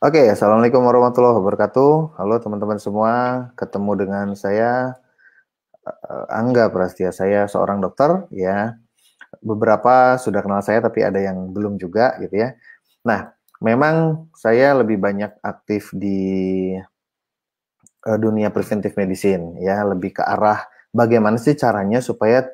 Oke, Assalamualaikum warahmatullahi wabarakatuh. Halo teman-teman semua, ketemu dengan saya Angga Prastia. Saya seorang dokter, ya. Beberapa sudah kenal saya, tapi ada yang belum juga, gitu ya. Nah, memang saya lebih banyak aktif di dunia preventive medicine, ya, lebih ke arah bagaimana sih caranya supaya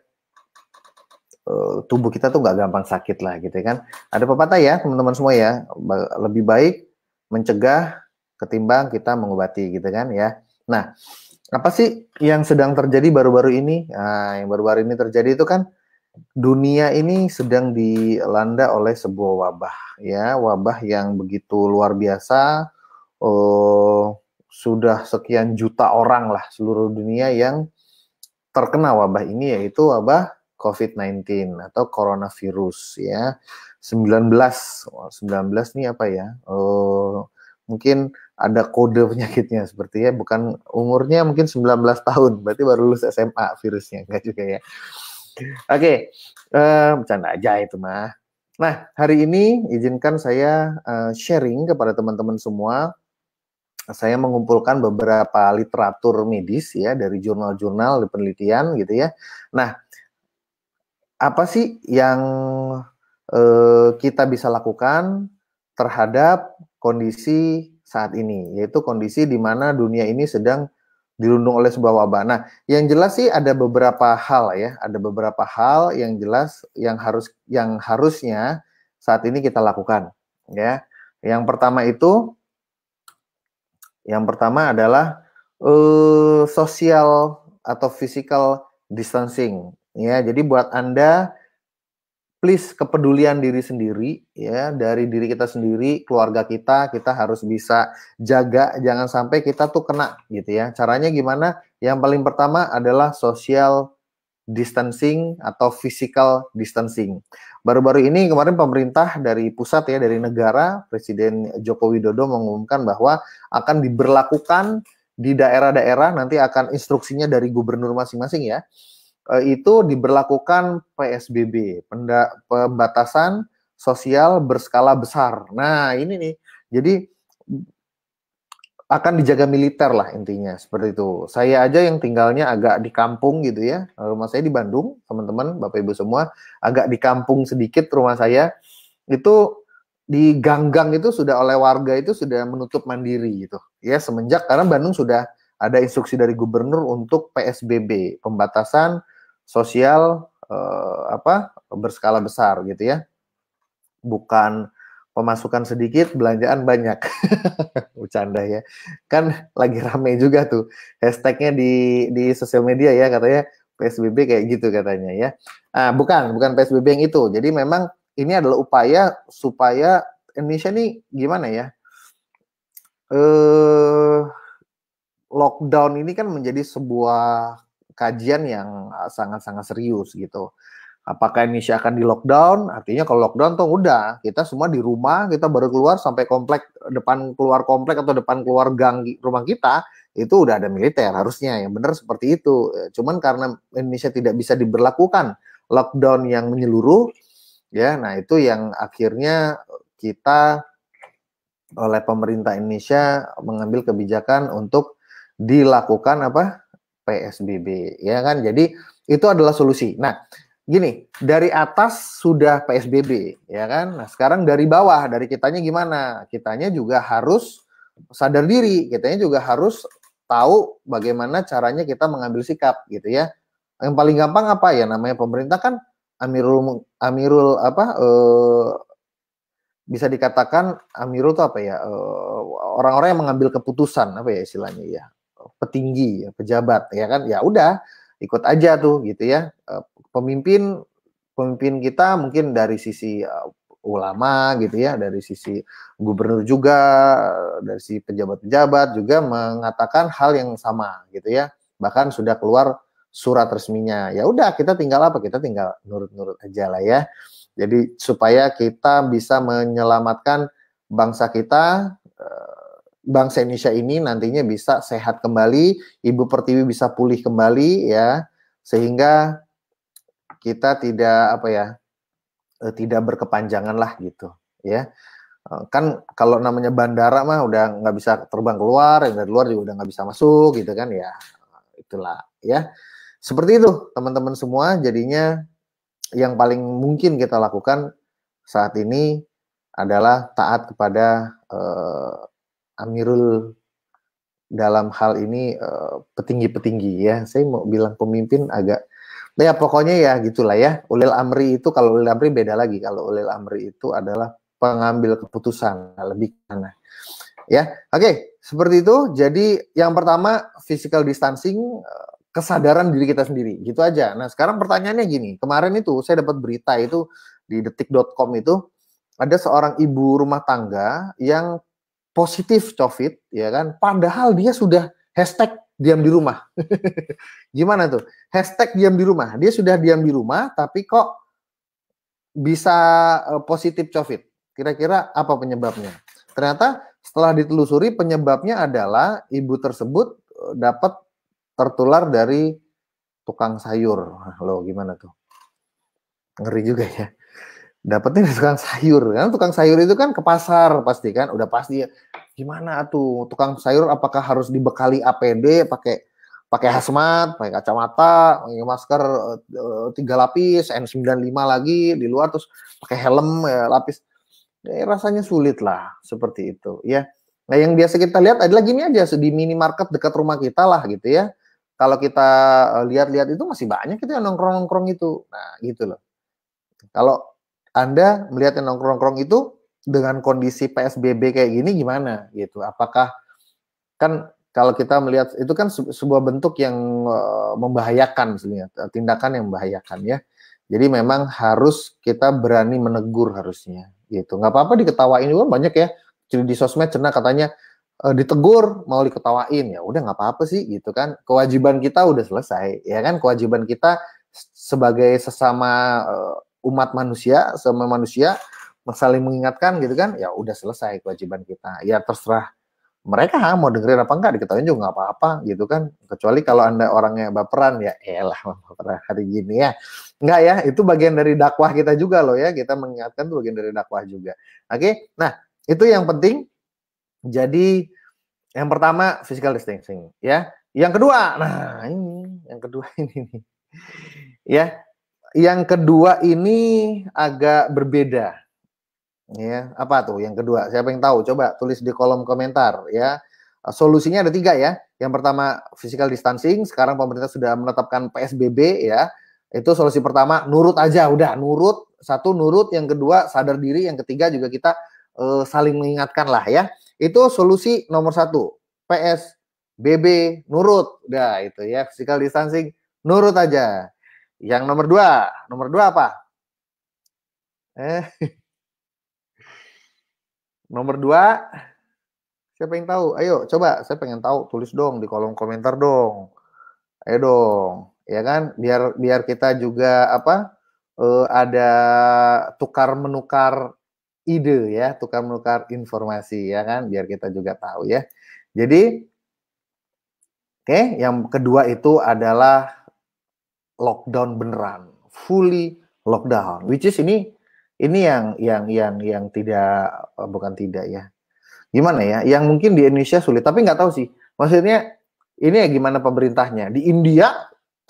tubuh kita tuh nggak gampang sakit lah, gitu kan. Ada pepatah ya, teman-teman semua ya, lebih baik mencegah ketimbang kita mengobati, gitu kan ya. Nah, apa sih yang sedang terjadi baru-baru ini? Nah, yang baru-baru ini terjadi itu kan dunia ini sedang dilanda oleh sebuah wabah, ya, wabah yang begitu luar biasa. Oh, sudah sekian juta orang lah seluruh dunia yang terkena wabah ini, yaitu wabah COVID-19 atau coronavirus, ya. 19, 19 nih apa ya? Mungkin ada kode penyakitnya seperti ya, bukan umurnya mungkin 19 tahun, berarti baru lulus SMA virusnya, enggak juga ya. Oke, bercanda aja itu mah. Nah, hari ini izinkan saya sharing kepada teman-teman semua. Saya mengumpulkan beberapa literatur medis ya dari jurnal-jurnal penelitian gitu ya. Nah, apa sih yang kita bisa lakukan terhadap kondisi saat ini, yaitu kondisi di mana dunia ini sedang dirundung oleh sebuah wabah. Nah, yang jelas sih ada beberapa hal ya, ada beberapa hal yang jelas yang harusnya saat ini kita lakukan ya. Yang pertama adalah social atau physical distancing ya. Jadi buat Anda, please, kepedulian diri sendiri ya, dari diri kita sendiri, keluarga kita harus bisa jaga jangan sampai kita tuh kena gitu ya. Caranya gimana? Yang paling pertama adalah social distancing atau physical distancing. Baru-baru ini kemarin pemerintah dari pusat ya, dari negara, Presiden Joko Widodo mengumumkan bahwa akan diberlakukan di daerah-daerah, nanti akan instruksinya dari gubernur masing-masing ya, itu diberlakukan PSBB, pembatasan sosial berskala besar. Nah, ini nih, jadi akan dijaga militer lah intinya, seperti itu. Saya aja yang tinggalnya agak di kampung gitu ya, rumah saya di Bandung, teman-teman, Bapak Ibu semua, agak di kampung sedikit rumah saya, itu di gang-gang itu sudah oleh warga itu sudah menutup mandiri gitu. Ya, semenjak karena Bandung sudah ada instruksi dari gubernur untuk PSBB, pembatasan sosial berskala besar gitu ya. Bukan pemasukan sedikit, belanjaan banyak. Bercanda ya. Kan lagi rame juga tuh hashtagnya di sosial media ya, katanya PSBB kayak gitu katanya ya. Bukan PSBB yang itu. Jadi memang ini adalah upaya supaya Indonesia nih gimana ya? Lockdown ini kan menjadi sebuah kajian yang sangat-sangat serius gitu. Apakah Indonesia akan di lockdown? Artinya kalau lockdown tuh udah, kita semua di rumah, kita baru keluar sampai depan keluar komplek atau depan keluar gang rumah kita, itu udah ada militer harusnya, yang benar seperti itu. Cuman karena Indonesia tidak bisa diberlakukan lockdown yang menyeluruh, ya, nah itu yang akhirnya kita oleh pemerintah Indonesia mengambil kebijakan untuk dilakukan PSBB, ya kan? Jadi itu adalah solusi. Nah, gini, dari atas sudah PSBB, ya kan? Nah, sekarang dari bawah, dari kitanya gimana? Kitanya juga harus sadar diri, kitanya juga harus tahu bagaimana caranya kita mengambil sikap gitu ya. Yang paling gampang apa ya, namanya pemerintah kan Amirul Amirul bisa dikatakan Amirul itu apa ya, orang-orang yang mengambil keputusan, apa ya istilahnya ya, petinggi, pejabat, ya kan, ya udah ikut aja tuh gitu ya. Pemimpin kita mungkin dari sisi ulama gitu ya, dari sisi gubernur juga, dari sisi pejabat-pejabat juga mengatakan hal yang sama gitu ya, bahkan sudah keluar surat resminya. Ya udah, kita tinggal apa, kita tinggal nurut-nurut aja lah ya. Jadi supaya kita bisa menyelamatkan bangsa kita, bangsa Indonesia ini nantinya bisa sehat kembali, Ibu Pertiwi bisa pulih kembali ya, sehingga kita tidak tidak berkepanjangan lah gitu ya. Kan kalau namanya bandara mah udah nggak bisa terbang keluar, yang dari luar juga udah nggak bisa masuk gitu kan ya. Itulah ya. Seperti itu teman-teman semua, jadinya yang paling mungkin kita lakukan saat ini adalah taat kepada Amirul dalam hal ini petinggi-petinggi ya. Saya mau bilang pemimpin agak ya pokoknya ya gitulah ya. Ulil amri itu, kalau ulil amri beda lagi. Kalau ulil amri itu adalah pengambil keputusan, lebih karena ya. Oke, seperti itu. Jadi yang pertama physical distancing, kesadaran diri kita sendiri, gitu aja. Nah, sekarang pertanyaannya gini. Kemarin itu saya dapat berita itu di detik.com itu ada seorang ibu rumah tangga yang positif COVID, ya kan? Padahal dia sudah hashtag diam di rumah. Gimana tuh? Hashtag diam di rumah. Dia sudah diam di rumah, tapi kok bisa positif COVID. Kira-kira apa penyebabnya? Ternyata setelah ditelusuri penyebabnya adalah ibu tersebut dapat tertular dari tukang sayur. Loh, gimana tuh? Ngeri juga ya. Dapatnya dari tukang sayur. Karena tukang sayur itu kan ke pasar pasti kan. Udah pasti gimana tuh tukang sayur, apakah harus dibekali APD, pakai hazmat, pakai kacamata, pakai masker 3 lapis, N95 lagi di luar, terus pakai helm lapis. Ya, rasanya sulit lah seperti itu ya. Nah, yang biasa kita lihat adalah gini aja, di minimarket dekat rumah kita lah gitu ya. Kalau kita lihat-lihat itu masih banyak itu yang nongkrong-nongkrong itu. Nah, gitu loh. Kalau Anda melihat yang nongkrong-nongkrong itu dengan kondisi PSBB kayak gini gimana gitu? Apakah, kan kalau kita melihat itu kan sebuah bentuk yang membahayakan sebenarnya, tindakan yang membahayakan ya. Jadi memang harus kita berani menegur harusnya gitu. Nggak apa-apa diketawain juga banyak ya. Jadi di sosmed cenah katanya ditegur mau diketawain, ya udah nggak apa-apa sih gitu kan. Kewajiban kita udah selesai ya kan. Kewajiban kita sebagai sesama umat manusia, sama manusia saling mengingatkan gitu kan, ya udah selesai kewajiban kita. Ya terserah mereka mau dengerin apa enggak, diketahui juga nggak apa-apa gitu kan. Kecuali kalau Anda orangnya baperan, ya elah baperan hari gini ya. Enggak ya, itu bagian dari dakwah kita juga loh ya. Kita mengingatkan itu bagian dari dakwah juga. Oke, nah itu yang penting. Jadi yang pertama physical distancing ya. Yang kedua, nah ini yang kedua ini nih. Ya, yang kedua ini agak berbeda. Ya, apa tuh yang kedua? Siapa yang tahu? Coba tulis di kolom komentar ya. Solusinya ada 3 ya. Yang pertama physical distancing, sekarang pemerintah sudah menetapkan PSBB ya. Itu solusi pertama, nurut aja, udah nurut. Satu nurut, yang kedua sadar diri, yang ketiga juga kita saling mengingatkan lah ya. Itu solusi nomor 1. PSBB nurut, udah itu ya. Physical distancing nurut aja. Yang nomor 2 apa? Nomor 2, siapa yang tahu? Ayo coba, saya pengen tahu, tulis dong di kolom komentar dong. Ayo dong, ya kan? Biar kita juga apa? Ada tukar menukar ide ya, tukar menukar informasi ya kan, biar kita juga tahu ya. Jadi oke, yang kedua itu adalah lockdown beneran, fully lockdown. Which is ini yang tidak, bukan tidak ya. Gimana ya? Yang mungkin di Indonesia sulit, tapi nggak tahu sih. Maksudnya ini ya gimana pemerintahnya. Di India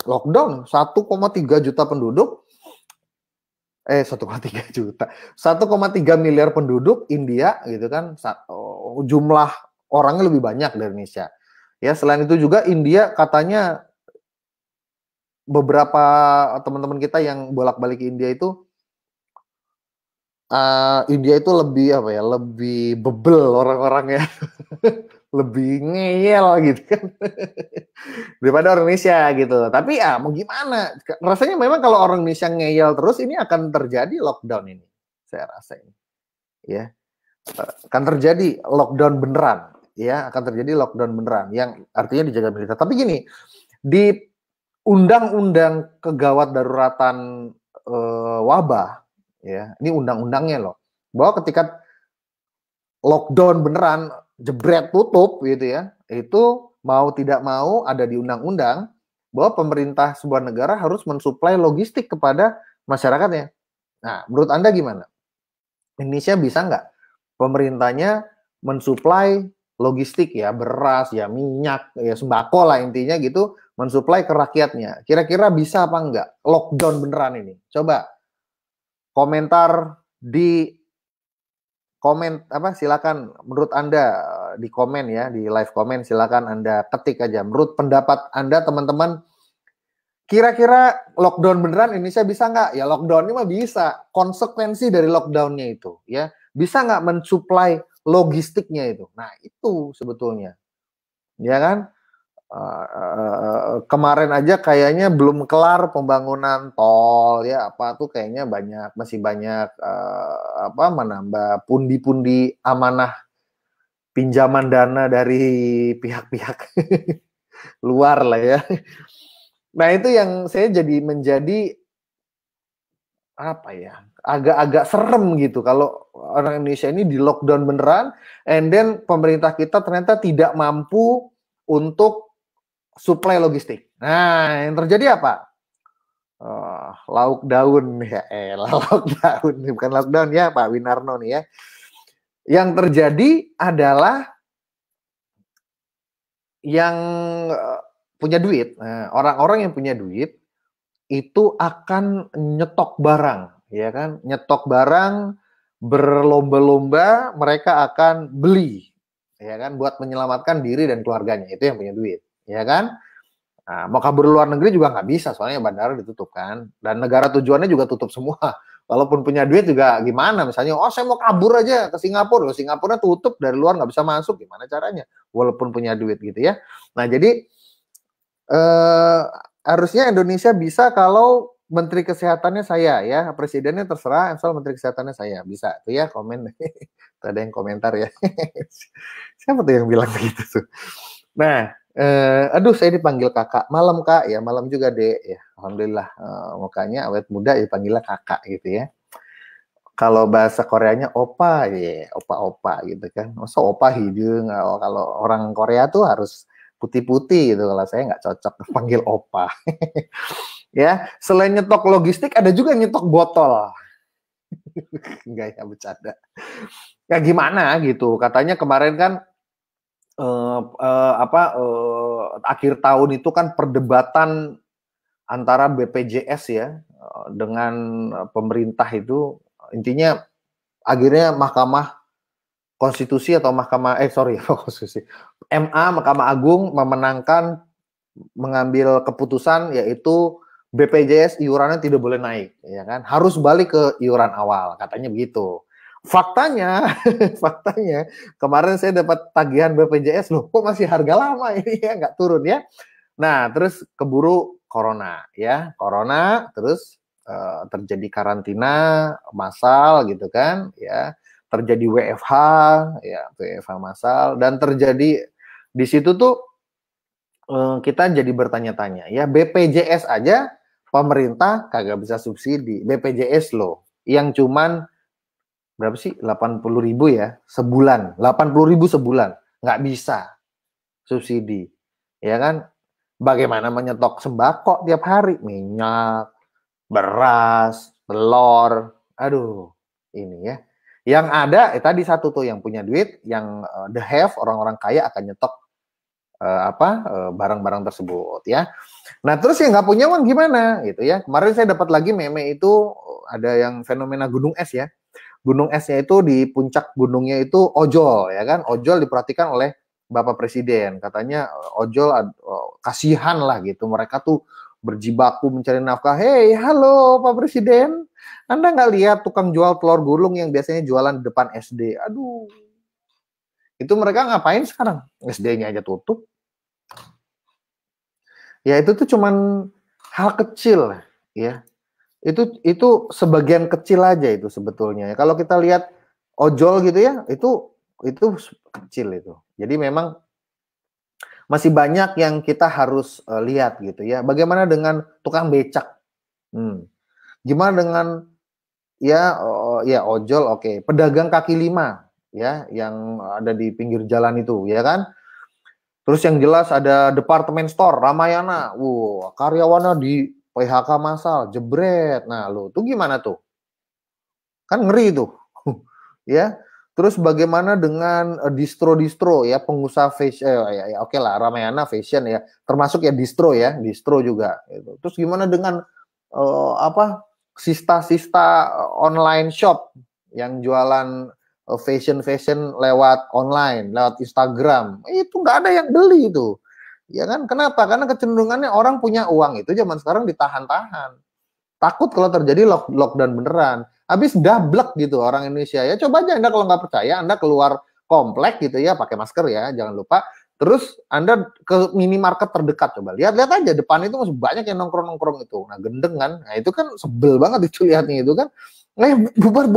lockdown 1,3 juta penduduk, 1,3 juta, 1,3 miliar penduduk India gitu kan, jumlah orangnya lebih banyak dari Indonesia. Ya, selain itu juga India katanya beberapa teman-teman kita yang bolak-balik ke India itu India itu lebih apa ya, lebih bebel orang-orangnya, lebih ngeyel gitu kan daripada orang Indonesia gitu. Tapi ya mau gimana? Rasanya memang kalau orang Indonesia ngeyel terus ini akan terjadi lockdown ini. Saya rasa ini. Ya. Akan terjadi lockdown beneran, ya, akan terjadi lockdown beneran yang artinya dijaga militer. Tapi gini, di Undang-Undang Kegawat Daruratan Wabah ya, ini undang-undangnya loh, bahwa ketika lockdown beneran, jebret tutup gitu ya, itu mau tidak mau ada di undang-undang bahwa pemerintah sebuah negara harus mensuplai logistik kepada masyarakatnya. Nah, menurut Anda gimana? Indonesia bisa nggak pemerintahnya mensuplai logistik ya, beras, ya minyak, ya sembako lah intinya gitu, mensuplai ke rakyatnya. Kira-kira bisa apa enggak lockdown beneran ini? Coba komentar di komen apa silakan menurut Anda di komen ya, di live komen silakan Anda ketik aja menurut pendapat Anda teman-teman, kira-kira lockdown beneran Indonesia bisa nggak? Ya lockdown ini mah bisa. Konsekuensi dari lockdownnya itu ya bisa nggak mensuplai logistiknya itu. Nah itu sebetulnya ya kan. Kemarin aja kayaknya belum kelar pembangunan tol ya apa tuh kayaknya masih banyak apa menambah pundi-pundi amanah pinjaman dana dari pihak-pihak luar lah ya. Nah itu yang saya menjadi apa ya agak-agak serem gitu kalau orang Indonesia ini di lockdown beneran, and then pemerintah kita ternyata tidak mampu untuk suplai logistik. Nah yang terjadi apa? Lauk daun ya, lauk daun bukan lockdown ya Pak Winarno nih ya. Yang terjadi adalah yang punya duit, orang-orang yang punya duit itu akan nyetok barang, ya kan? Nyetok barang berlomba-lomba mereka akan beli, ya kan? Buat menyelamatkan diri dan keluarganya itu yang punya duit, ya kan? Nah, mau kabur luar negeri juga nggak bisa, soalnya bandara ditutup kan, dan negara tujuannya juga tutup semua. Walaupun punya duit juga gimana, misalnya, oh saya mau kabur aja ke Singapura, loh Singapura tutup dari luar nggak bisa masuk, gimana caranya? Walaupun punya duit gitu ya. Nah jadi harusnya Indonesia bisa kalau Menteri Kesehatannya saya ya, presidennya terserah, asal Menteri Kesehatannya saya bisa tuh ya komen. Ada yang komentar ya. Siapa tuh yang bilang begitu tuh? Nah, aduh saya dipanggil kakak. Malam kak ya, malam juga dek ya. Alhamdulillah mukanya awet muda ya panggilnya kakak gitu ya. Kalau bahasa Koreanya opa ya, opa-opa gitu kan. Masa opa hidung, kalau orang Korea tuh harus putih-putih gitu. Kalau saya nggak cocok panggil opa. Ya, selain nyetok logistik ada juga nyetok botol. Enggak ya, bercanda. Ya gimana gitu. Katanya kemarin kan akhir tahun itu kan perdebatan antara BPJS ya dengan pemerintah itu intinya akhirnya Mahkamah Konstitusi atau Konstitusi Mahkamah Agung mengambil keputusan yaitu BPJS iurannya tidak boleh naik ya kan, harus balik ke iuran awal katanya begitu. Faktanya kemarin saya dapat tagihan BPJS loh, kok masih harga lama ini ya, nggak turun ya. Nah terus keburu corona terus terjadi karantina massal gitu kan ya, terjadi WFH massal, dan terjadi di situ tuh kita jadi bertanya-tanya ya, BPJS aja pemerintah kagak bisa subsidi, BPJS loh yang cuman berapa sih, 80.000 ya sebulan, 80.000 sebulan nggak bisa subsidi ya kan. Bagaimana menyetok sembako tiap hari, minyak, beras, telur, aduh ini ya. Yang ada tadi satu tuh yang punya duit, yang the have, orang-orang kaya akan nyetok barang-barang tersebut ya. Nah terus yang nggak punya uang gimana gitu ya. Kemarin saya dapat lagi meme itu, ada yang fenomena gunung es ya. Gunung esnya itu di puncak gunungnya itu ojol ya kan. Ojol diperhatikan oleh Bapak Presiden, katanya ojol kasihan lah gitu, mereka tuh berjibaku mencari nafkah. Hey, halo Pak Presiden, Anda nggak lihat tukang jual telur gulung yang biasanya jualan di depan SD? Aduh, itu mereka ngapain sekarang? SD-nya aja tutup. Ya itu tuh cuman hal kecil ya. Itu sebagian kecil aja itu sebetulnya. Kalau kita lihat ojol gitu ya, itu kecil itu. Jadi memang masih banyak yang kita harus lihat gitu ya. Bagaimana dengan tukang becak? Gimana dengan ya ojol, oke. Pedagang kaki lima ya yang ada di pinggir jalan itu ya kan. Terus yang jelas ada departemen store Ramayana. Karyawannya di PHK massal, jebret. Nah, lo tuh gimana tuh? Kan ngeri tuh. Ya. Terus bagaimana dengan distro-distro ya, pengusaha fashion, ya, oke lah, Ramayana fashion ya, termasuk ya distro juga. Gitu. Terus gimana dengan apa sista-sista online shop yang jualan fashion lewat online, lewat Instagram, itu nggak ada yang beli itu. Ya kan? Kenapa? Karena kecenderungannya orang punya uang itu zaman sekarang ditahan-tahan. Takut kalau terjadi lockdown beneran. Habis dablek gitu orang Indonesia. Ya coba aja Anda kalau nggak percaya, Anda keluar komplek gitu ya, pakai masker ya, jangan lupa. Terus Anda ke minimarket terdekat, coba lihat-lihat aja depan itu masih banyak yang nongkrong-nongkrong itu. Nah gendeng kan, nah itu kan sebel banget itu lihatnya itu kan. Bubar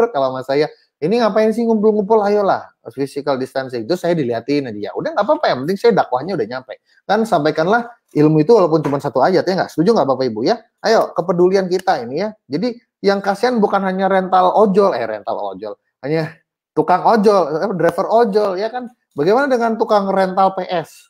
kalau sama saya. Ini ngapain sih ngumpul-ngumpul? Ayolah, physical distancing. Itu saya diliatin aja. Ya udah nggak apa-apa, yang penting saya dakwahnya udah nyampe. Kan sampaikanlah ilmu itu walaupun cuma satu ayat ya nggak? Setuju nggak Bapak Ibu ya? Ayo kepedulian kita ini ya. Jadi yang kasihan bukan hanya rental ojol, hanya tukang ojol, driver ojol ya kan. Bagaimana dengan tukang rental PS,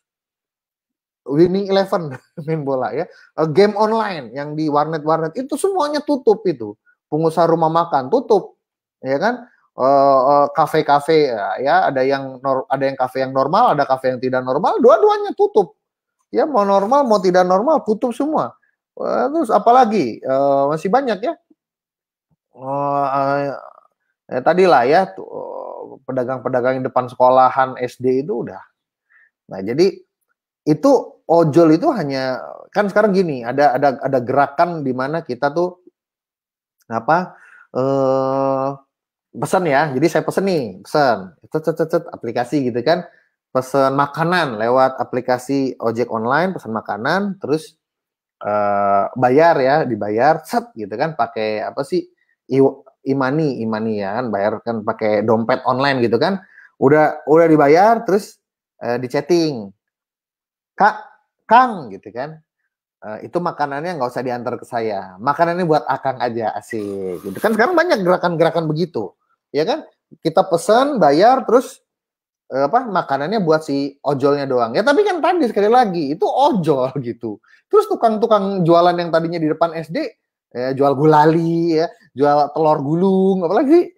Winning Eleven main bola ya, game online yang di warnet itu semuanya tutup itu. Pengusaha rumah makan tutup, ya kan? Kafe-kafe ya ada yang kafe yang normal, ada kafe yang tidak normal, dua-duanya tutup. Ya mau normal mau tidak normal tutup semua. Terus apalagi masih banyak ya. Tadilah ya pedagang-pedagang di depan sekolahan SD itu udah. Nah jadi itu ojol itu hanya kan sekarang gini ada gerakan di mana kita tuh apa pesan ya. Jadi saya pesen nih aplikasi gitu kan. Pesan makanan lewat aplikasi ojek online, pesan makanan terus bayar ya, dibayar set gitu kan pakai apa sih imani ya kan, bayar kan pakai dompet online gitu kan. Udah dibayar terus di chatting. Kak, Kang gitu kan. Itu makanannya nggak usah diantar ke saya. Makanannya buat Akang aja, asik. Gitu kan sekarang banyak gerakan-gerakan begitu. Ya kan? Kita pesan, bayar terus makanannya buat si ojolnya doang. Ya tapi kan tadi sekali lagi itu ojol gitu. Terus tukang-tukang jualan yang tadinya di depan SD jual gulali ya, jual telur gulung, apalagi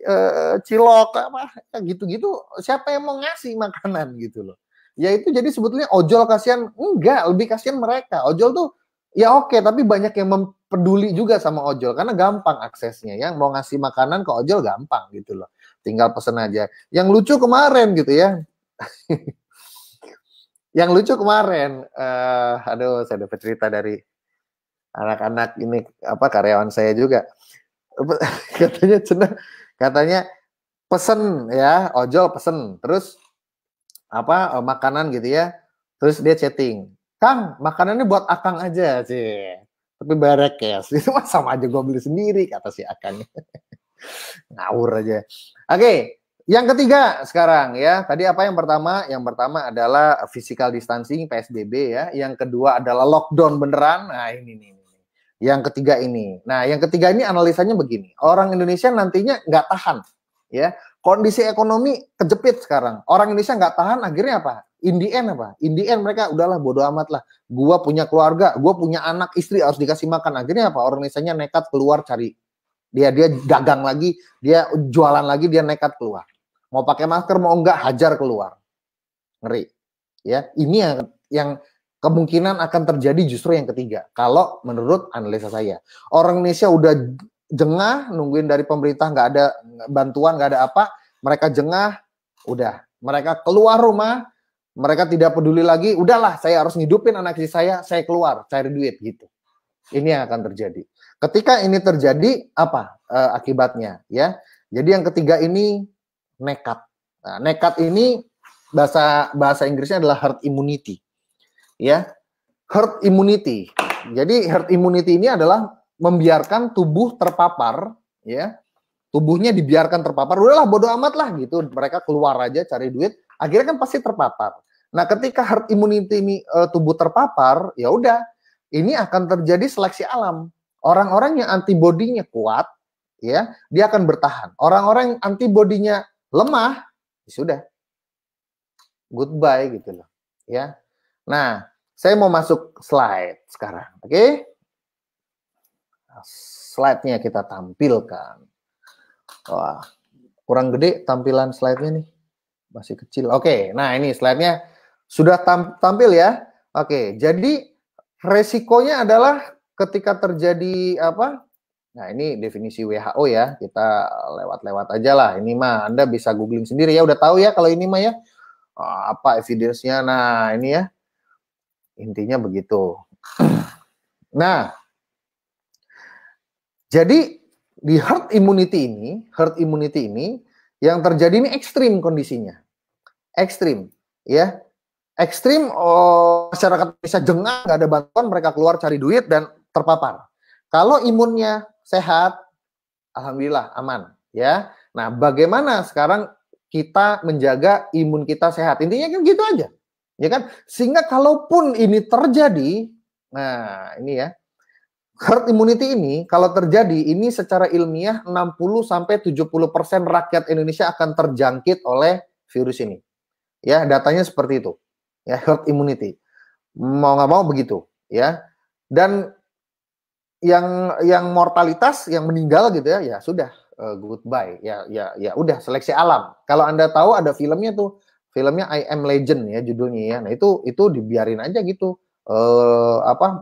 cilok apa gitu-gitu, siapa yang mau ngasih makanan gitu loh. Ya itu jadi sebetulnya ojol kasihan, enggak, lebih kasihan mereka. Ojol tuh ya oke, tapi banyak yang peduli juga sama ojol karena gampang aksesnya ya. Mau ngasih makanan ke ojol gampang gitu loh. Tinggal pesen aja. Yang lucu kemarin gitu ya. Yang lucu kemarin, aduh saya dapat cerita dari anak-anak ini apa karyawan saya juga. katanya pesen ya, ojol pesen, terus apa makanan gitu ya. Terus dia chatting, "Kang, makanannya buat Akang aja sih." Tapi barek ya, itu mah sama aja gue beli sendiri kata si Akang. Ngawur aja. Oke, yang ketiga sekarang ya. Tadi apa yang pertama? Yang pertama adalah physical distancing PSBB ya. Yang kedua adalah lockdown beneran. Nah, ini nih. Yang ketiga ini. Nah, yang ketiga ini analisanya begini. Orang Indonesia nantinya nggak tahan ya. Kondisi ekonomi kejepit sekarang. Orang Indonesia nggak tahan akhirnya apa? In the end apa? In the end mereka udahlah bodo amat lah. Gua punya keluarga, gua punya anak, istri harus dikasih makan. Akhirnya apa? Orang Indonesia nekat keluar cari dia dagang lagi, dia jualan lagi, dia nekat keluar. Mau pakai masker mau enggak hajar keluar. Ngeri. Ya, ini yang kemungkinan akan terjadi justru yang ketiga. Kalau menurut analisa saya, orang Indonesia udah jengah nungguin dari pemerintah nggak ada bantuan, nggak ada apa, mereka jengah, udah, mereka keluar rumah, mereka tidak peduli lagi, udahlah, saya harus ngidupin anak istri saya keluar cari duit gitu. Ini yang akan terjadi. Ketika ini terjadi, apa akibatnya? Ya, jadi yang ketiga ini nekat. Nah, nekat ini bahasa Inggrisnya adalah herd immunity. Ya, herd immunity. Jadi herd immunity ini adalah membiarkan tubuh terpapar, ya, tubuhnya dibiarkan terpapar. Udahlah, bodo amat lah gitu. Mereka keluar aja cari duit. Akhirnya kan pasti terpapar. Nah, ketika herd immunity ini tubuh terpapar, ya udah, ini akan terjadi seleksi alam. Orang-orang yang antibodinya kuat, ya, dia akan bertahan. Orang-orang yang antibodinya lemah, sudah, goodbye gitu loh, ya. Nah, saya mau masuk slide sekarang, oke? Slide-nya kita tampilkan. Wah, kurang gede tampilan slide-nya nih. Masih kecil. Oke, nah ini slide-nya sudah tampil ya. Oke, jadi resikonya adalah ketika terjadi apa? Nah, ini definisi WHO ya. Kita lewat-lewat aja lah. Ini mah Anda bisa googling sendiri ya. Udah tahu ya kalau ini mah ya. Apa evidence-nya? Nah, ini ya. Intinya begitu. Nah, jadi di herd immunity ini yang terjadi ini ekstrim kondisinya. Ekstrim, ya. Ekstrim, masyarakat bisa jengah, nggak ada bantuan, mereka keluar cari duit dan terpapar. Kalau imunnya sehat, alhamdulillah aman, ya. Nah, bagaimana sekarang kita menjaga imun kita sehat? Intinya kan gitu aja, ya kan? Sehingga kalaupun ini terjadi, nah ini ya, herd immunity ini kalau terjadi, ini secara ilmiah 60-70% rakyat Indonesia akan terjangkit oleh virus ini. Ya, datanya seperti itu. Ya, herd immunity. Mau nggak mau begitu, ya. Dan yang mortalitas, yang meninggal gitu ya, ya sudah goodbye. Ya udah seleksi alam. Kalau Anda tahu ada filmnya tuh, filmnya I Am Legend ya judulnya ya. Nah, itu dibiarin aja gitu.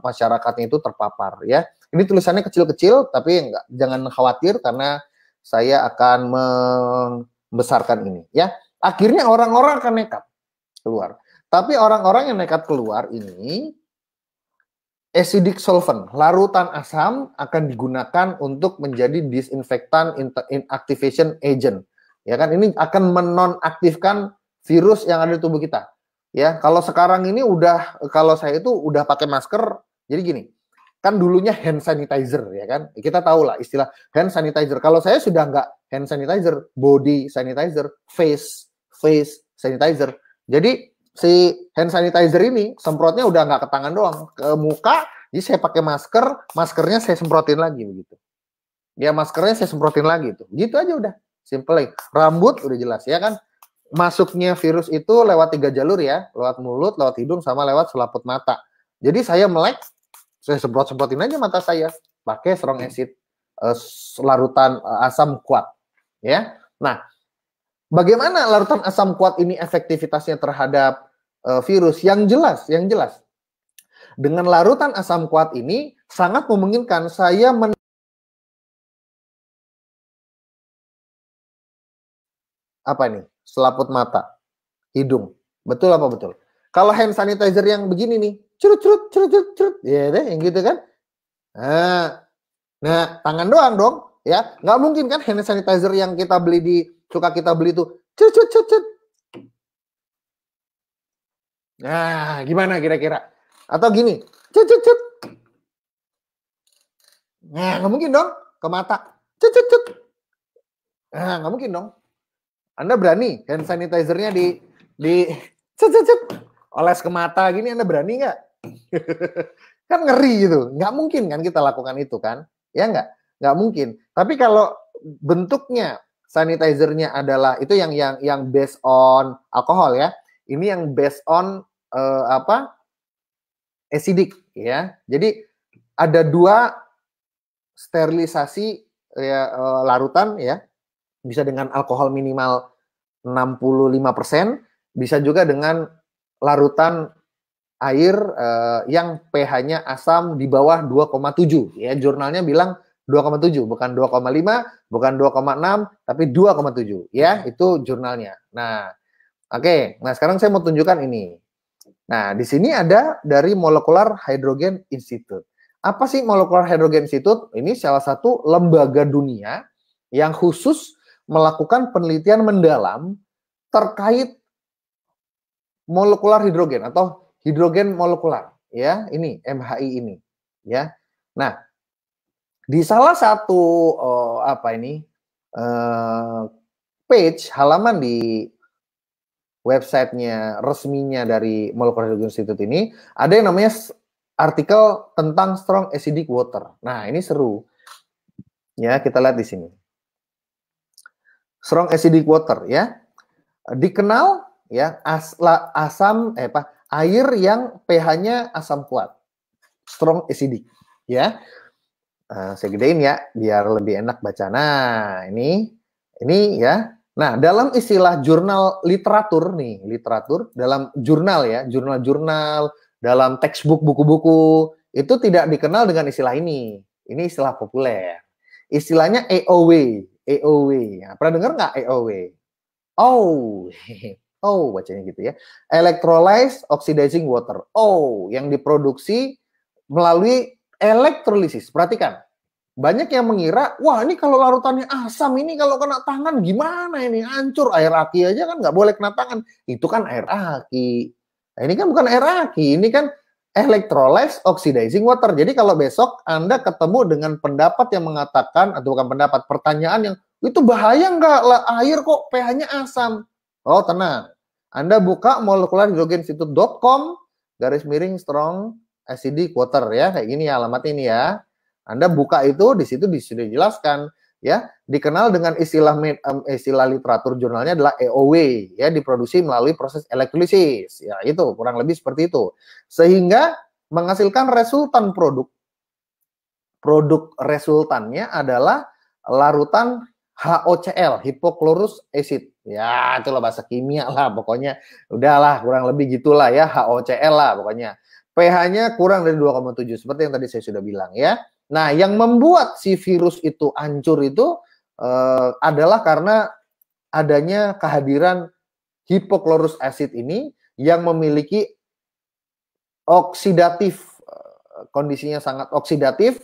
Masyarakatnya itu terpapar ya. Ini tulisannya kecil-kecil tapi jangan khawatir karena saya akan membesarkan ini ya. Akhirnya orang-orang akan nekat keluar. Tapi orang-orang yang nekat keluar ini, acidic solvent, larutan asam akan digunakan untuk menjadi disinfektan inactivation agent. Ya kan, ini akan menonaktifkan virus yang ada di tubuh kita. Ya, kalau sekarang ini kalau saya itu udah pakai masker, jadi gini, kan dulunya hand sanitizer ya kan, kita tahu lah istilah hand sanitizer. Kalau saya sudah nggak hand sanitizer, body sanitizer, face sanitizer. Jadi si hand sanitizer ini semprotnya udah nggak ke tangan doang, ke muka. Jadi saya pakai masker, maskernya saya semprotin lagi begitu. Ya maskernya saya semprotin lagi tuh. Gitu aja udah. Simple. Rambut udah jelas ya kan. Masuknya virus itu lewat 3 jalur ya, lewat mulut, lewat hidung, sama lewat selaput mata. Jadi saya melek, saya semprotin aja mata saya pakai strong acid larutan asam kuat ya. Nah, bagaimana larutan asam kuat ini efektivitasnya terhadap virus? Yang jelas. Dengan larutan asam kuat ini sangat memungkinkan saya apa nih? Selaput mata, hidung. Betul apa betul? Kalau hand sanitizer yang begini nih, curut, ya deh, yang gitu kan? Nah, tangan doang dong, ya. Nggak mungkin kan hand sanitizer yang kita beli kita beli itu curut. Nah, gimana kira-kira? Atau gini, cut. Nah, nggak mungkin dong ke mata. Cut. Nah, nggak mungkin dong. Anda berani hand sanitizer-nya di cut. Oles ke mata gini, Anda berani nggak? Kan ngeri gitu. Nggak mungkin kan kita lakukan itu kan? Ya nggak mungkin. Tapi kalau bentuknya sanitizer-nya adalah itu yang based on alkohol ya. Ini yang based on acidic ya. Jadi ada 2 sterilisasi ya, larutan ya. Bisa dengan alkohol minimal 65%, bisa juga dengan larutan air yang pH-nya asam di bawah 2,7 ya. Jurnalnya bilang 2,7, bukan 2,5, bukan 2,6, tapi 2,7 ya, itu jurnalnya. Nah, oke. Nah, sekarang saya mau tunjukkan ini. Nah, di sini ada dari Molecular Hydrogen Institute. Apa sih Molecular Hydrogen Institute? Ini salah satu lembaga dunia yang khusus melakukan penelitian mendalam terkait molekular hidrogen atau hidrogen molekular ya, ini MHI ini ya. Nah, di salah satu page halaman di websitenya resminya dari Molecular Hydrogen Institute ini ada yang namanya artikel tentang strong acidic water. Nah, ini seru ya, kita lihat di sini. Strong acidic water ya, dikenal ya air yang pH-nya asam kuat, strong acidic ya. Saya gedein ya biar lebih enak baca. Nah, ini Ini ya. Nah, dalam istilah jurnal literatur nih, literatur dalam jurnal ya, jurnal-jurnal, dalam textbook buku-buku, itu tidak dikenal dengan istilah ini. Ini istilah populer. Istilahnya EOW, EOW. Nah, pernah dengar nggak EOW? Oh, oh bacanya gitu ya. Electrolyzed oxidizing water. Oh, yang diproduksi melalui elektrolisis. Perhatikan, banyak yang mengira, wah ini kalau larutannya asam, ini kalau kena tangan gimana ini? Hancur, air aki aja kan nggak boleh kena tangan. Itu kan air aki. Nah, ini kan bukan air aki, ini kan electrolyzed oxidizing water. Jadi kalau besok Anda ketemu dengan pendapat yang mengatakan, atau bukan pendapat, pertanyaan yang, itu bahaya nggak? Air kok pH-nya asam. Oh tenang, Anda buka molekularhidrogeninstitute.com /strong acidic water ya, kayak gini ya alamat ini ya. Anda buka itu, di situ sudah dijelaskan ya, dikenal dengan istilah literatur jurnalnya adalah EOW ya, diproduksi melalui proses elektrolisis. Ya, itu kurang lebih seperti itu. Sehingga menghasilkan resultan produk. Produk resultannya adalah larutan HOCl, hypochlorous acid. Ya, itulah bahasa kimia lah pokoknya. Udahlah, kurang lebih gitulah ya, HOCl lah pokoknya. pH-nya kurang dari 2,7 seperti yang tadi saya sudah bilang ya. Nah, yang membuat si virus itu hancur itu adalah karena adanya kehadiran hypochlorous acid ini yang memiliki oksidatif, kondisinya sangat oksidatif,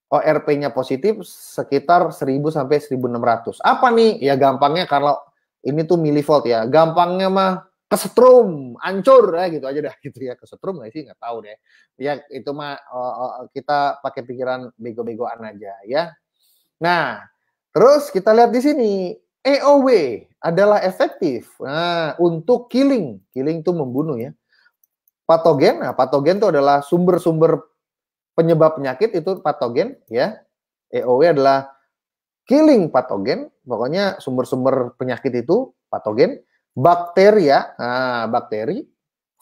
ORP-nya positif sekitar 1000 sampai 1600. Apa nih? Ya gampangnya kalau ini tuh milivolt ya. Gampangnya mah kesetrum, hancur ya gitu aja dah gitu ya. Kesetrum nggak sih? Nggak tahu deh. Ya itu mah kita pakai pikiran bego-begoan aja ya. Nah, terus kita lihat di sini EOW adalah efektif. Nah, untuk killing itu membunuh ya. Patogen, nah patogen itu adalah sumber-sumber penyebab penyakit itu patogen ya. EOW adalah killing patogen, pokoknya sumber-sumber penyakit itu patogen. Bakteria, nah bakteri,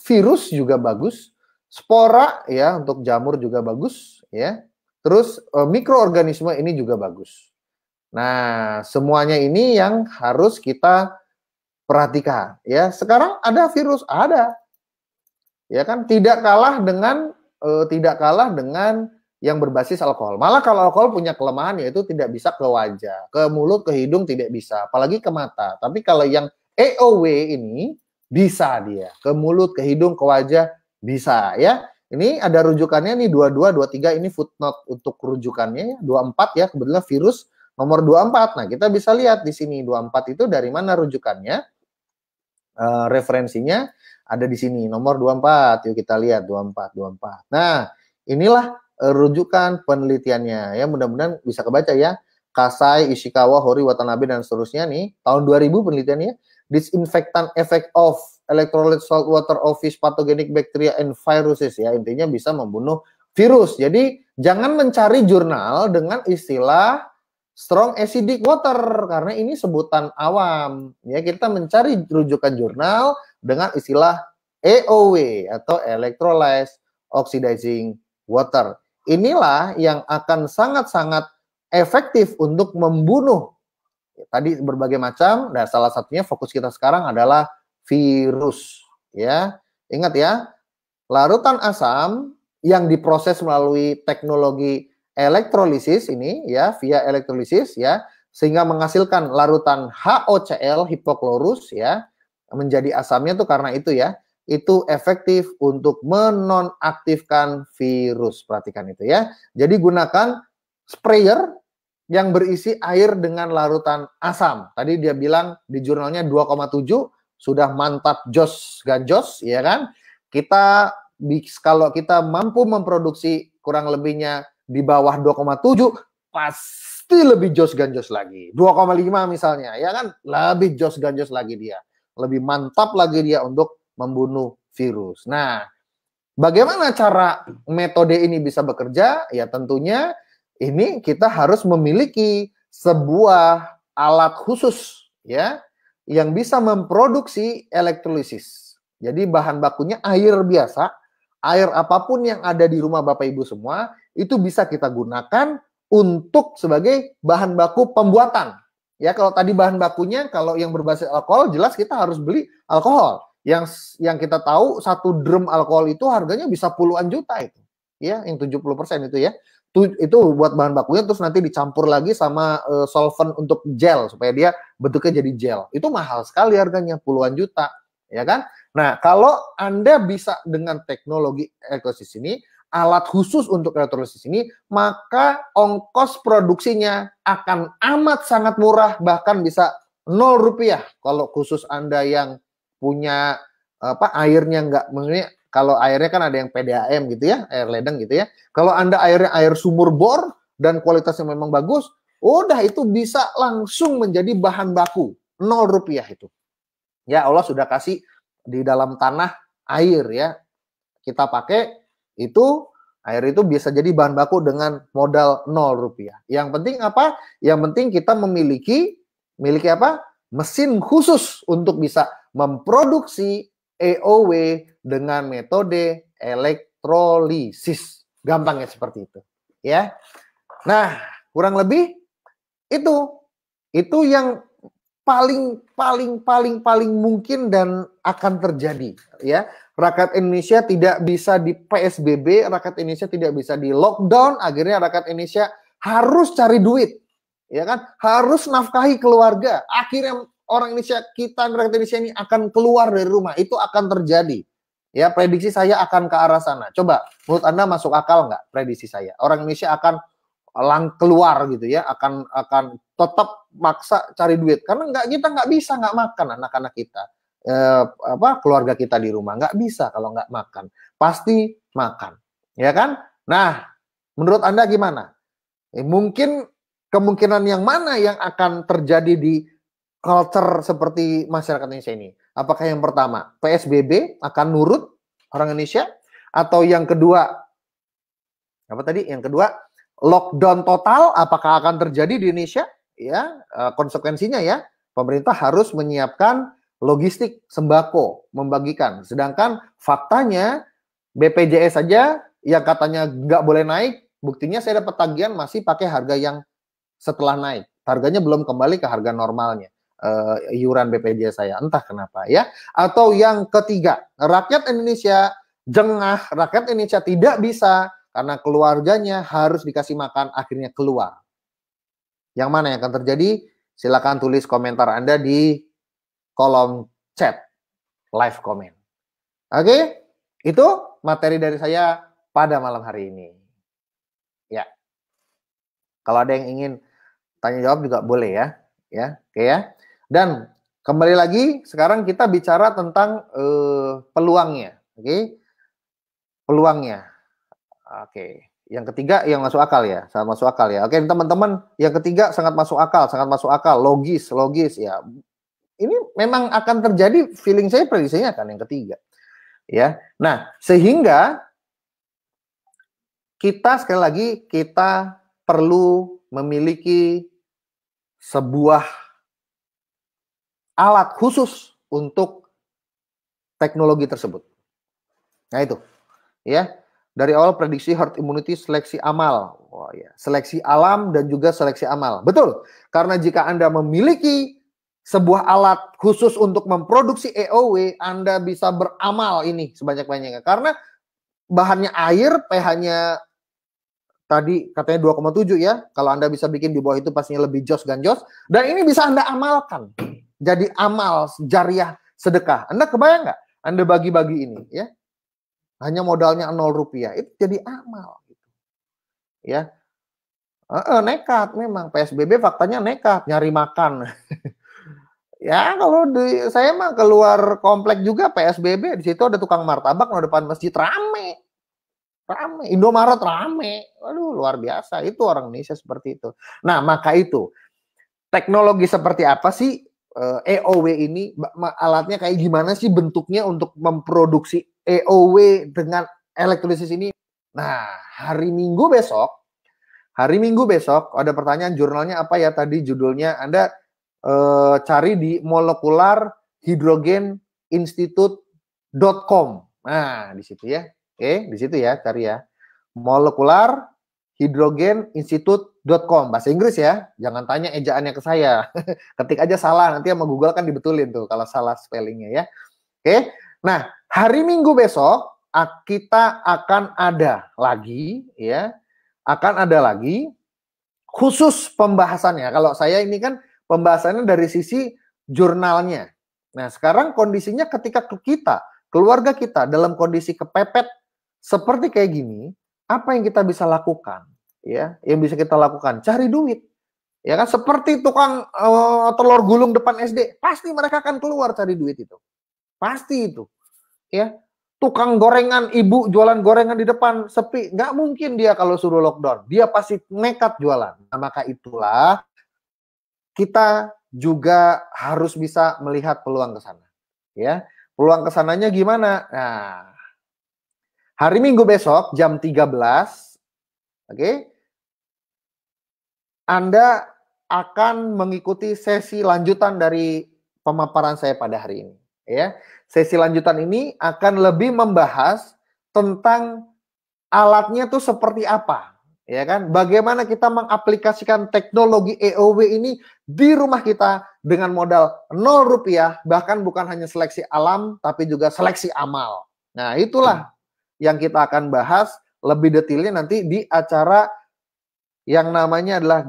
virus juga bagus, spora ya untuk jamur juga bagus ya. Terus mikroorganisme ini juga bagus. Nah, semuanya ini yang harus kita perhatikan ya. Sekarang ada virus, ada. Ya kan tidak kalah dengan yang berbasis alkohol. Malah kalau alkohol punya kelemahan yaitu tidak bisa ke wajah, ke mulut, ke hidung tidak bisa, apalagi ke mata. Tapi kalau yang EOW ini bisa dia ke mulut, ke hidung, ke wajah bisa ya. Ini ada rujukannya nih 22, 23 ini footnote untuk rujukannya ya. 24 ya kebetulan virus nomor 24. Nah, kita bisa lihat di sini 24 itu dari mana rujukannya. Referensinya ada di sini nomor 24. Yuk kita lihat 24. Nah, inilah rujukan penelitiannya ya, mudah-mudahan bisa kebaca ya. Kasai, Ishikawa, Hori, Watanabe dan seterusnya nih tahun 2000 penelitiannya. Disinfectant effect of electrolyte salt water of fish pathogenic bacteria and viruses ya, intinya bisa membunuh virus. Jadi jangan mencari jurnal dengan istilah strong acidic water karena ini sebutan awam ya. Kita mencari rujukan jurnal dengan istilah EOW atau electrolyzed oxidizing water. Inilah yang akan sangat-sangat efektif untuk membunuh tadi berbagai macam. Nah, salah satunya fokus kita sekarang adalah virus ya. Ingat ya, larutan asam yang diproses melalui teknologi elektrolisis ini ya, via elektrolisis ya, sehingga menghasilkan larutan HOCl hypochlorous ya, menjadi asamnya tuh karena itu ya. Itu efektif untuk menonaktifkan virus. Perhatikan itu ya. Jadi gunakan sprayer yang berisi air dengan larutan asam. Tadi dia bilang di jurnalnya 2,7 sudah mantap jos ganjos ya kan. Kita kalau kita mampu memproduksi kurang lebihnya di bawah 2,7 pasti lebih jos ganjos lagi. 2,5 misalnya ya kan, lebih jos ganjos lagi dia. Lebih mantap lagi dia untuk membunuh virus. Nah, bagaimana cara metode ini bisa bekerja? Ya tentunya ini kita harus memiliki sebuah alat khusus ya yang bisa memproduksi elektrolisis. Jadi bahan bakunya air biasa, air apapun yang ada di rumah Bapak Ibu semua itu bisa kita gunakan untuk sebagai bahan baku pembuatan Ya kalau tadi bahan bakunya kalau yang berbasis alkohol jelas kita harus beli alkohol. Yang kita tahu satu drum alkohol itu harganya bisa puluhan juta itu. Ya, yang 70% itu ya. Itu buat bahan bakunya terus nanti dicampur lagi sama solvent untuk gel supaya dia bentuknya jadi gel. Itu mahal sekali harganya, puluhan juta, ya kan? Nah, kalau Anda bisa dengan teknologi elektrolisis ini, alat khusus untuk elektrolisis ini, maka ongkos produksinya akan amat sangat murah, bahkan bisa 0 rupiah. Kalau khusus Anda yang punya airnya nggak, maksudnya kalau airnya kan ada yang PDAM gitu ya, air ledeng gitu ya. Kalau Anda airnya air sumur bor dan kualitasnya memang bagus, udah itu bisa langsung menjadi bahan baku, 0 rupiah itu. Ya Allah sudah kasih di dalam tanah air ya. Kita pakai itu, air itu bisa jadi bahan baku dengan modal 0 rupiah. Yang penting apa? Yang penting kita memiliki apa? Mesin khusus untuk bisa memproduksi EOW dengan metode elektrolisis. Gampangnya seperti itu, ya. Nah, kurang lebih itu yang paling mungkin dan akan terjadi, ya. Rakyat Indonesia tidak bisa di PSBB, rakyat Indonesia tidak bisa di lockdown, akhirnya rakyat Indonesia harus cari duit, ya kan? Harus nafkahi keluarga. Akhirnya orang Indonesia, kita rakyat Indonesia ini akan keluar dari rumah, itu akan terjadi. Ya, prediksi saya akan ke arah sana. Coba, menurut Anda masuk akal nggak prediksi saya? Orang Indonesia akan keluar gitu ya, akan tetap maksa cari duit karena kita nggak bisa nggak makan anak-anak kita, keluarga kita di rumah nggak bisa kalau nggak makan, pasti makan, ya kan? Nah, menurut Anda gimana? Mungkin kemungkinan yang mana yang akan terjadi di culture seperti masyarakat Indonesia ini? Apakah yang pertama PSBB akan nurut orang Indonesia, atau yang kedua apa tadi? Yang kedua lockdown total apakah akan terjadi di Indonesia? Ya, konsekuensinya ya, pemerintah harus menyiapkan logistik sembako, membagikan. Sedangkan faktanya BPJS saja yang katanya nggak boleh naik, buktinya saya dapat tagihan masih pakai harga yang setelah naik. Harganya belum kembali ke harga normalnya. Iuran BPJS saya, entah kenapa ya. Atau yang ketiga, rakyat Indonesia jengah, rakyat Indonesia tidak bisa karena keluarganya harus dikasih makan, akhirnya keluar. Yang mana yang akan terjadi? Silakan tulis komentar Anda di kolom chat, live comment. Oke, itu materi dari saya pada malam hari ini. Ya, kalau ada yang ingin tanya jawab juga boleh ya. Oke ya. Dan kembali lagi, sekarang kita bicara tentang peluangnya. Oke, peluangnya. Oke, yang ketiga yang masuk akal ya, sangat masuk akal ya. Oke, teman-teman, yang ketiga sangat masuk akal, logis ya. Ini memang akan terjadi, feeling saya prediksinya akan yang ketiga. Ya. Nah, sehingga kita sekali lagi kita perlu memiliki sebuah alat khusus untuk teknologi tersebut. Nah, itu. Ya. Dari awal prediksi herd immunity, seleksi amal. Oh ya, seleksi alam dan juga seleksi amal. Betul. Karena jika Anda memiliki sebuah alat khusus untuk memproduksi EOW, Anda bisa beramal ini sebanyak-banyaknya. Karena bahannya air, pH-nya tadi katanya 2,7 ya. Kalau Anda bisa bikin di bawah itu pastinya lebih jos ganjos. Dan ini bisa Anda amalkan. Jadi amal, jariah, sedekah. Anda kebayang nggak? Anda bagi-bagi ini ya. Hanya modalnya 0 rupiah, itu jadi amal gitu. Ya. Nekat memang, PSBB faktanya nekat, nyari makan. Ya kalau saya mah keluar komplek juga PSBB, di situ ada tukang martabak di depan masjid, rame. Indomaret rame. Waduh, luar biasa. Itu orang Indonesia seperti itu. Nah, maka itu teknologi seperti apa sih EOW ini, alatnya kayak gimana sih bentuknya untuk memproduksi EOW dengan elektrolisis ini? Nah, hari Minggu besok ada pertanyaan, jurnalnya apa ya tadi judulnya? Anda cari di molekularhidrogeninstitute.com. Nah, di situ ya. Oke, di situ ya, cari ya. Molekular hydrogeninstitute.com, bahasa Inggris ya, jangan tanya ejaannya ke saya. Ketik aja salah, nanti sama Google kan dibetulin tuh kalau salah spellingnya ya. Oke, nah hari Minggu besok kita akan ada lagi ya, akan ada lagi khusus pembahasannya. Kalau saya ini kan pembahasannya dari sisi jurnalnya. Nah sekarang kondisinya ketika kita, keluarga kita dalam kondisi kepepet seperti kayak gini, apa yang kita bisa lakukan? Ya, yang bisa kita lakukan, cari duit. Ya kan, seperti tukang telur gulung depan SD, pasti mereka akan keluar cari duit itu. Pasti itu. Ya, tukang gorengan, ibu jualan gorengan di depan sepi, nggak mungkin dia kalau suruh lockdown. Dia pasti nekat jualan. Nah, maka itulah kita juga harus bisa melihat peluang ke sana. Ya, peluang ke sananya gimana? Nah, hari Minggu besok jam 13, oke, Anda akan mengikuti sesi lanjutan dari pemaparan saya pada hari ini. Ya, sesi lanjutan ini akan lebih membahas tentang alatnya tuh seperti apa, ya kan? Bagaimana kita mengaplikasikan teknologi EOW ini di rumah kita dengan modal 0 rupiah, bahkan bukan hanya seleksi alam, tapi juga seleksi amal. Nah, itulah yang kita akan bahas lebih detailnya nanti di acara yang namanya adalah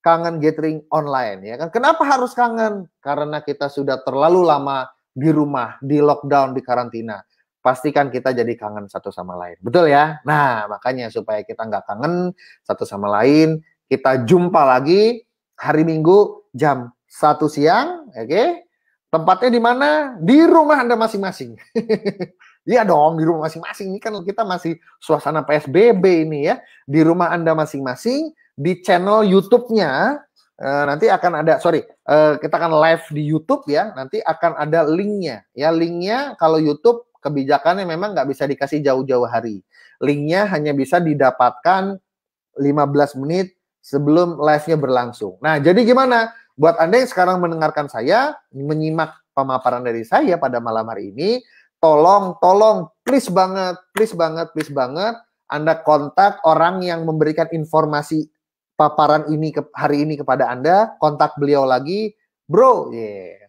kangen gathering online, ya kan? Kenapa harus kangen? Karena kita sudah terlalu lama di rumah, di lockdown, di karantina. Pastikan kita jadi kangen satu sama lain, betul ya? Nah, makanya supaya kita nggak kangen satu sama lain, kita jumpa lagi hari Minggu jam 1 siang, oke? Tempatnya di mana? Di rumah Anda masing-masing. Iya dong, di rumah masing-masing. Ini kan kita masih suasana PSBB ini ya. Di rumah Anda masing-masing, di channel YouTube-nya, nanti akan ada, kita akan live di YouTube ya. Nanti akan ada linknya. Ya, linknya kalau YouTube, kebijakannya memang nggak bisa dikasih jauh-jauh hari. Linknya hanya bisa didapatkan 15 menit sebelum live-nya berlangsung. Nah, jadi gimana? Buat Anda yang sekarang mendengarkan saya, menyimak pemaparan dari saya pada malam hari ini, tolong, please banget, Anda kontak orang yang memberikan informasi paparan ini hari ini kepada Anda, kontak beliau lagi, bro,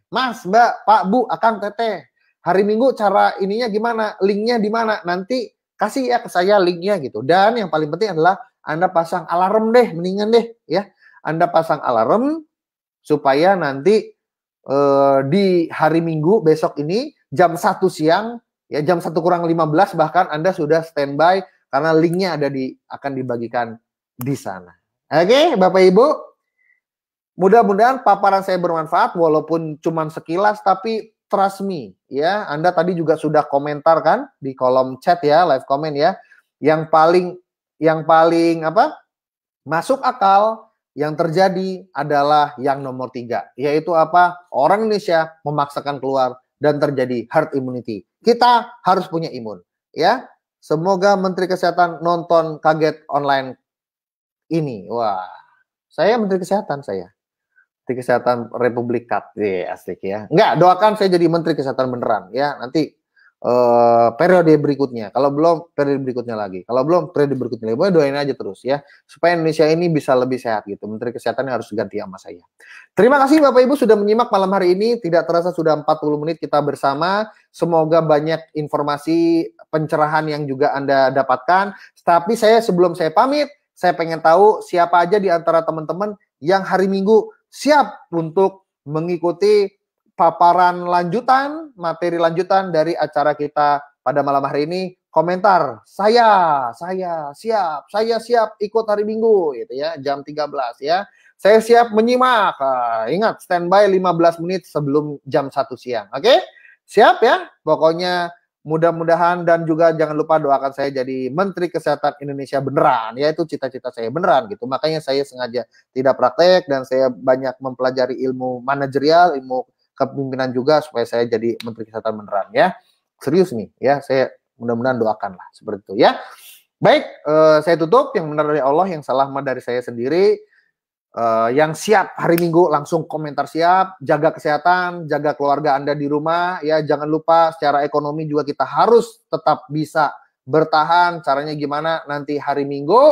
Mas, Mbak, Pak, Bu, Akang, Teteh, hari Minggu cara ininya gimana, linknya di mana, nanti kasih ya ke saya linknya gitu. Dan yang paling penting adalah Anda pasang alarm deh, mendingan deh ya, Anda pasang alarm supaya nanti di hari Minggu besok ini jam 1 siang, ya jam 1 kurang 15 bahkan Anda sudah standby karena linknya akan dibagikan di sana. Oke, Bapak Ibu, mudah-mudahan paparan saya bermanfaat walaupun cuma sekilas, tapi trust me, ya. Anda tadi juga sudah komentar kan di kolom chat ya, live comment ya. Yang paling masuk akal yang terjadi adalah yang nomor 3, yaitu apa? Orang Indonesia memaksakan keluar dan terjadi herd immunity. Kita harus punya imun, ya. Semoga Menteri Kesehatan nonton kaget online ini. Wah, saya Menteri Kesehatan, Menteri Kesehatan Republik Kat, asik ya. Enggak, doakan saya jadi Menteri Kesehatan beneran, ya. Nanti periode berikutnya, kalau belum periode berikutnya lagi, kalau belum periode berikutnya lagi, doain aja terus ya, supaya Indonesia ini bisa lebih sehat gitu. Menteri Kesehatan harus ganti sama saya. Terima kasih Bapak Ibu sudah menyimak malam hari ini, tidak terasa sudah 40 menit kita bersama. Semoga banyak informasi pencerahan yang juga Anda dapatkan. Tapi sebelum saya pamit, saya pengen tahu siapa aja di antara teman-teman yang hari Minggu siap untuk mengikuti paparan lanjutan, materi lanjutan dari acara kita pada malam hari ini. Komentar, saya siap ikut hari Minggu gitu ya, jam 13 ya. Saya siap menyimak. Ingat, standby 15 menit sebelum jam 1 siang. Oke? Siap ya? Pokoknya mudah-mudahan, dan juga jangan lupa doakan saya jadi Menteri Kesehatan Indonesia beneran. Ya, itu cita-cita saya beneran gitu. Makanya saya sengaja tidak praktek dan saya banyak mempelajari ilmu manajerial, ilmu kepemimpinan juga supaya saya jadi Menteri Kesehatan beneran ya. Serius nih ya, saya mudah-mudahan doakan lah seperti itu ya. Baik, saya tutup. Yang benar dari Allah, yang salah mah dari saya sendiri. Yang siap hari Minggu langsung komentar siap, jaga kesehatan, jaga keluarga Anda di rumah ya. Jangan lupa secara ekonomi juga kita harus tetap bisa bertahan, caranya gimana nanti hari Minggu,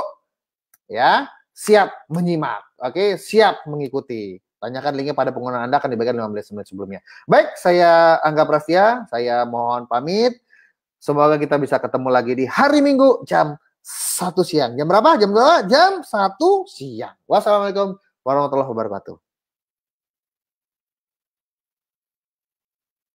ya, siap menyimak. Oke, siap mengikuti. Tanyakan linknya pada pengguna Anda akan dibagikan 15 menit sebelumnya. Baik, saya Angga Prastia, saya mohon pamit. Semoga kita bisa ketemu lagi di hari Minggu jam 1 siang. Jam berapa? Jam 1 siang. Wassalamualaikum warahmatullahi wabarakatuh.